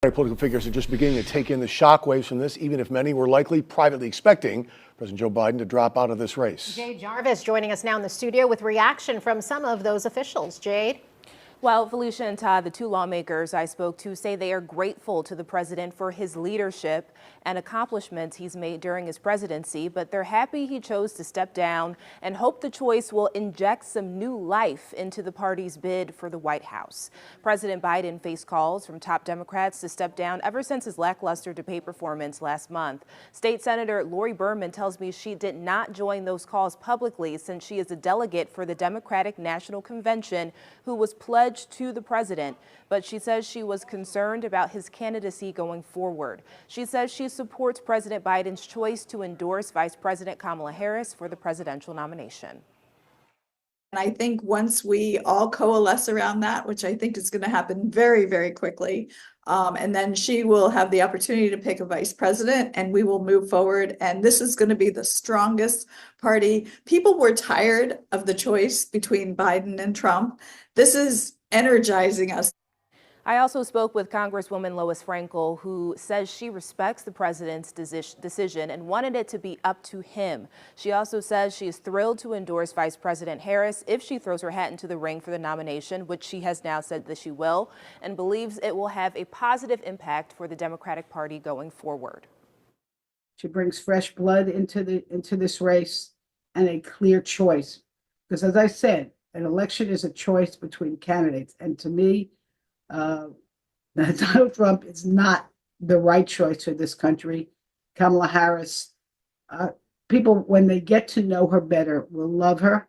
Political figures are just beginning to take in the shockwaves from this, even if many were likely privately expecting President Joe Biden to drop out of this race. Jade Jarvis joining us now in the studio with reaction from some of those officials. Jade? Well, Felicia and Todd, the two lawmakers I spoke to, say they are grateful to the president for his leadership and accomplishments he's made during his presidency, but they're happy he chose to step down and hope the choice will inject some new life into the party's bid for the White House. President Biden faced calls from top Democrats to step down ever since his lackluster debate performance last month. State Senator Lori Berman tells me she did not join those calls publicly since she is a delegate for the Democratic National Convention who was pledged to the president, but she says she was concerned about his candidacy going forward. She says she supports President Biden's choice to endorse Vice President Kamala Harris for the presidential nomination. And I think once we all coalesce around that, which I think is going to happen very, very quickly, and then she will have the opportunity to pick a vice president and we will move forward. And this is going to be the strongest party. People were tired of the choice between Biden and Trump. This is energizing us. I also spoke with Congresswoman Lois Frankel, who says she respects the president's decision and wanted it to be up to him. She also says she is thrilled to endorse Vice President Harris if she throws her hat into the ring for the nomination, which she has now said that she will, and believes it will have a positive impact for the Democratic Party going forward. She brings fresh blood into this race and a clear choice. Because as I said, an election is a choice between candidates. And to me, Donald Trump is not the right choice for this country. Kamala Harris, people, when they get to know her better, will love her.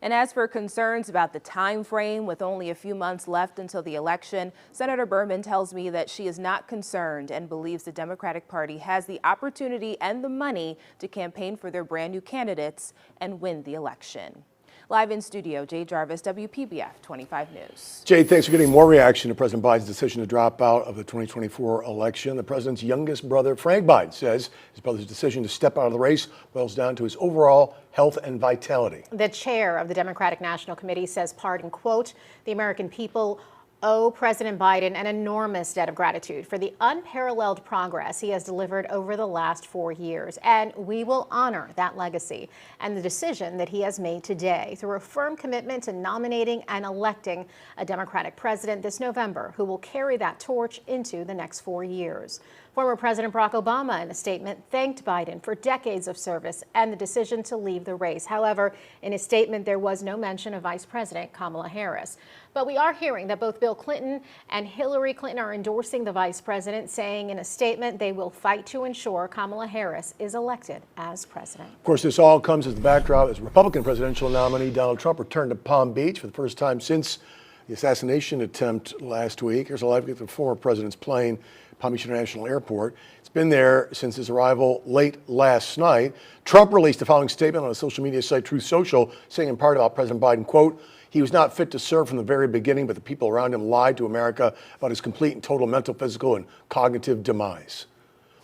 And as for concerns about the time frame, with only a few months left until the election, Senator Berman tells me that she is not concerned and believes the Democratic Party has the opportunity and the money to campaign for their brand new candidates and win the election. Live in studio, Jade Jarvis, WPBF 25 News. Jade, thanks for getting more reaction to President Biden's decision to drop out of the 2024 election. The president's youngest brother, Frank Biden, says his brother's decision to step out of the race boils down to his overall health and vitality. The chair of the Democratic National Committee says, pardon, quote, the American people owe President Biden an enormous debt of gratitude for the unparalleled progress he has delivered over the last 4 years. And we will honor that legacy and the decision that he has made today through a firm commitment to nominating and electing a Democratic president this November who will carry that torch into the next 4 years. Former President Barack Obama, in a statement, thanked Biden for decades of service and the decision to leave the race. However, in his statement, there was no mention of Vice President Kamala Harris. But we are hearing that both Bill Clinton and Hillary Clinton are endorsing the vice president, saying in a statement they will fight to ensure Kamala Harris is elected as president. Of course, this all comes as the backdrop as Republican presidential nominee Donald Trump returned to Palm Beach for the first time since the assassination attempt last week. Here's a live look at the former president's plane, Palm Beach International Airport. It's been there since his arrival late last night. Trump released the following statement on a social media site, Truth Social, saying in part about President Biden, quote, he was not fit to serve from the very beginning, but the people around him lied to America about his complete and total mental, physical, and cognitive demise.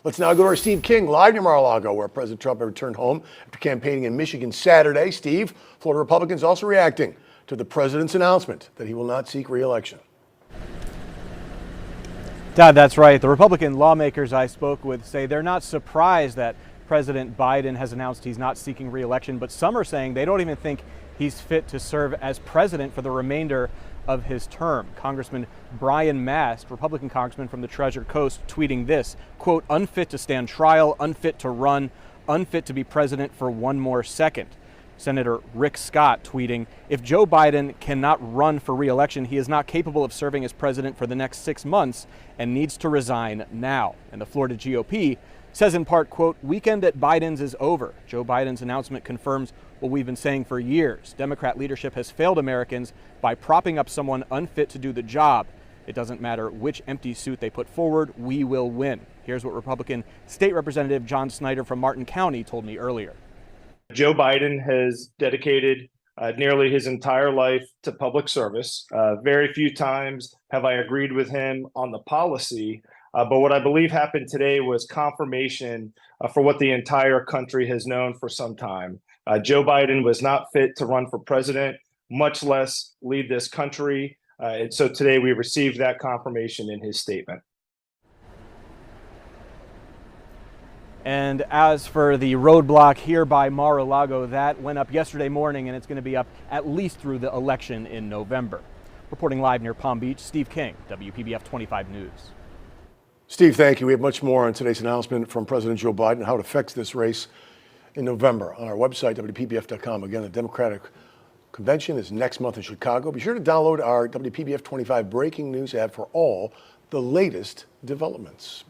Let's now go to our Steve King, live near Mar-a-Lago, where President Trump returned home after campaigning in Michigan Saturday. Steve, Florida Republicans also reacting to the president's announcement that he will not seek re-election. Dad, that's right. The Republican lawmakers I spoke with say they're not surprised that President Biden has announced he's not seeking re-election, but some are saying they don't even think he's fit to serve as president for the remainder of his term. Congressman Brian Mast, Republican congressman from the Treasure Coast, tweeting this, quote, unfit to stand trial, unfit to run, unfit to be president for one more second. Senator Rick Scott tweeting, if Joe Biden cannot run for re-election, he is not capable of serving as president for the next 6 months and needs to resign now. And the Florida GOP says in part, quote, weekend at Biden's is over. Joe Biden's announcement confirms what we've been saying for years. Democrat leadership has failed Americans by propping up someone unfit to do the job. It doesn't matter which empty suit they put forward, we will win. Here's what Republican State Representative John Snyder from Martin County told me earlier. Joe Biden has dedicated nearly his entire life to public service. Very few times have I agreed with him on the policy, but what I believe happened today was confirmation for what the entire country has known for some time. Joe Biden was not fit to run for president, much less lead this country. And so today we received that confirmation in his statement. And as for the roadblock here by Mar-a-Lago, that went up yesterday morning, and it's going to be up at least through the election in November. Reporting live near Palm Beach, Steve King, WPBF 25 News. Steve, thank you. We have much more on today's announcement from President Joe Biden and how it affects this race in November on our website, WPBF.com. Again, the Democratic Convention is next month in Chicago. Be sure to download our WPBF 25 breaking news app for all the latest developments.